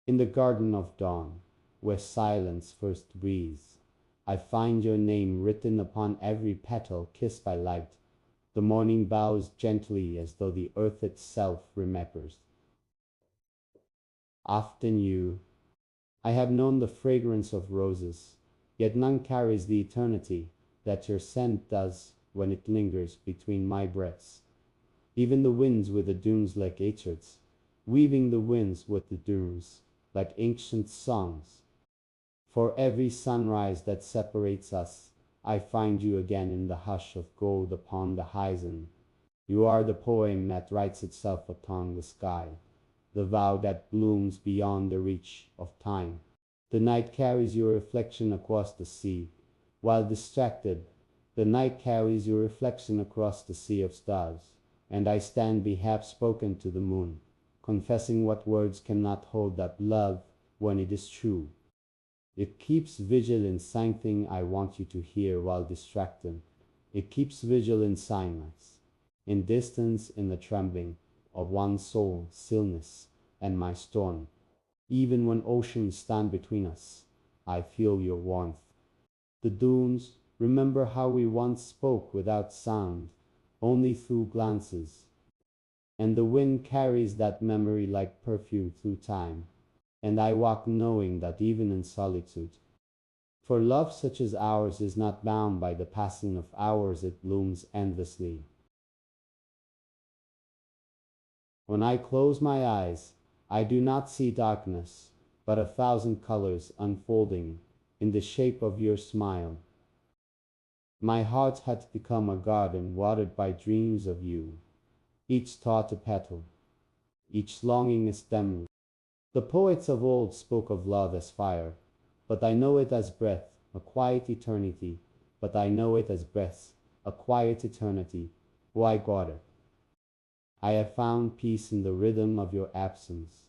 In the garden of dawn, where silence first breathes, I find your name written upon every petal kissed by light. The morning bows gently as though the earth itself remembers. Often you, I have known the fragrance of roses, yet none carries the eternity that your scent does when it lingers between my breaths. Even the winds with the dunes like orchards, weaving the winds with the dunes like ancient songs. For every sunrise that separates us, I find you again in the hush of gold upon the horizon. You are the poem that writes itself upon the sky, the vow that blooms beyond the reach of time. The night carries your reflection across the sea, while distracted, the night carries your reflection across the sea of stars, and I stand perhaps spoken to the moon, confessing what words cannot hold that love when it is true. It keeps vigil in something I want you to hear while distracted. It keeps vigil in silence, in distance, in the trembling of one soul, stillness, and my storm. Even when oceans stand between us, I feel your warmth. The dunes, remember how we once spoke without sound, only through glances. And the wind carries that memory like perfume through time. And I walk knowing that even in solitude. For love such as ours is not bound by the passing of hours, it blooms endlessly. When I close my eyes, I do not see darkness, but 1,000 colors unfolding in the shape of your smile. My heart hath become a garden watered by dreams of you, each thought a petal, each longing a stem. The poets of old spoke of love as fire, but I know it as breath, a quiet eternity. But I know it as breath, a quiet eternity. Why, daughter? I have found peace in the rhythm of your absence.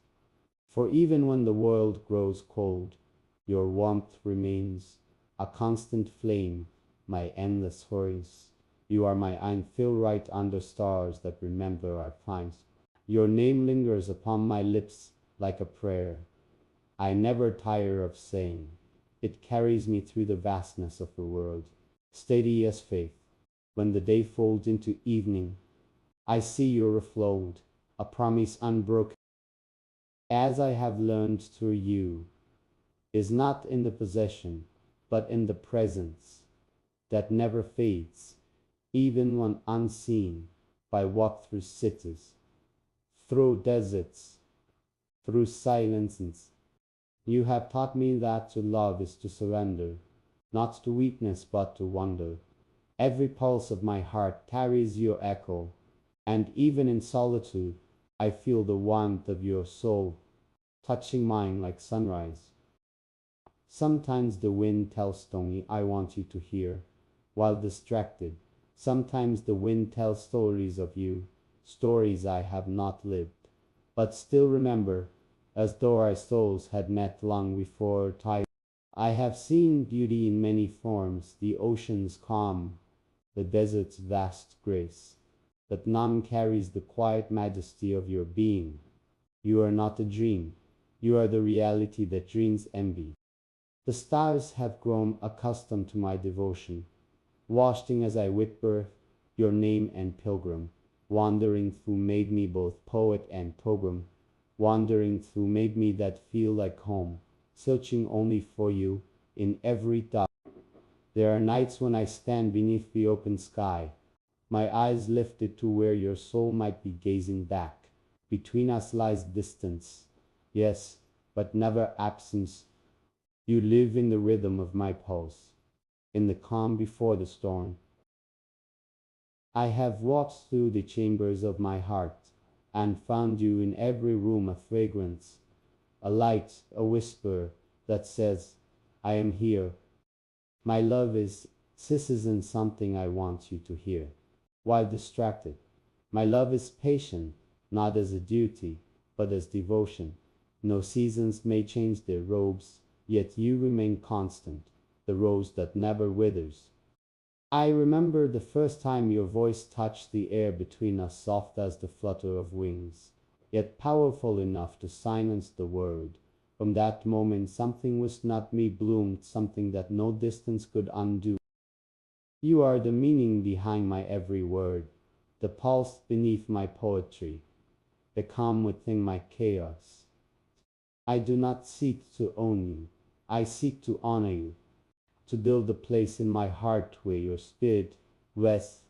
For even when the world grows cold, your warmth remains, a constant flame, my endless horizon. You are my unfilled right under stars that remember our times. Your name lingers upon my lips like a prayer I never tire of saying. It carries me through the vastness of the world, steady as faith. When the day folds into evening, I see you reflowed, a promise unbroken. As I have learned through you, is not in the possession, but in the presence that never fades, even when unseen. I walk through cities, through deserts, through silences. You have taught me that to love is to surrender, not to weakness but to wonder. Every pulse of my heart carries your echo, and even in solitude, I feel the warmth of your soul touching mine like sunrise. Sometimes the wind tells story I want you to hear, while distracted. Sometimes the wind tells stories of you, stories I have not lived, but still remember, as though our souls had met long before time. I have seen beauty in many forms, the ocean's calm, the desert's vast grace, but none carries the quiet majesty of your being. You are not a dream, you are the reality that dreams envy. The stars have grown accustomed to my devotion, watching as I whisper your name and pilgrim, wandering through made me both poet and pilgrim, wandering through made me that feel like home, searching only for you in every thought. There are nights when I stand beneath the open sky, my eyes lifted to where your soul might be gazing back. Between us lies distance, yes, but never absence. You live in the rhythm of my pulse, in the calm before the storm. I have walked through the chambers of my heart, and found you in every room, a fragrance, a light, a whisper that says, I am here. My love is, this isn't something I want you to hear. While distracted, my love is patient, not as a duty, but as devotion. No seasons may change their robes, yet you remain constant, the rose that never withers. I remember the first time your voice touched the air between us, soft as the flutter of wings, yet powerful enough to silence the world. From that moment, something was not me bloomed, something that no distance could undo. You are the meaning behind my every word, the pulse beneath my poetry, the calm within my chaos. I do not seek to own you, I seek to honor you, to build a place in my heart where your spirit rests.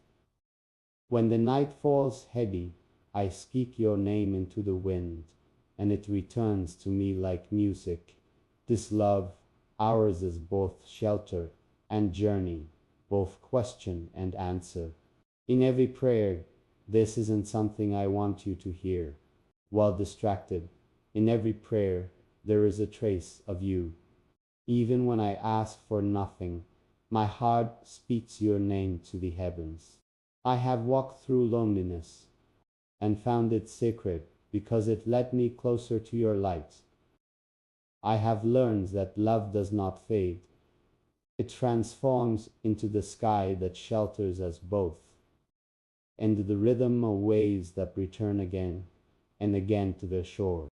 When the night falls heavy, I speak your name into the wind, and it returns to me like music. This love, ours, is both shelter and journey, both question and answer. In every prayer, this isn't something I want you to hear. While distracted, in every prayer, there is a trace of you. Even when I ask for nothing, my heart speaks your name to the heavens. I have walked through loneliness and found it sacred because it led me closer to your light. I have learned that love does not fade. It transforms into the sky that shelters us both, and the rhythm of waves that return again and again to the shore.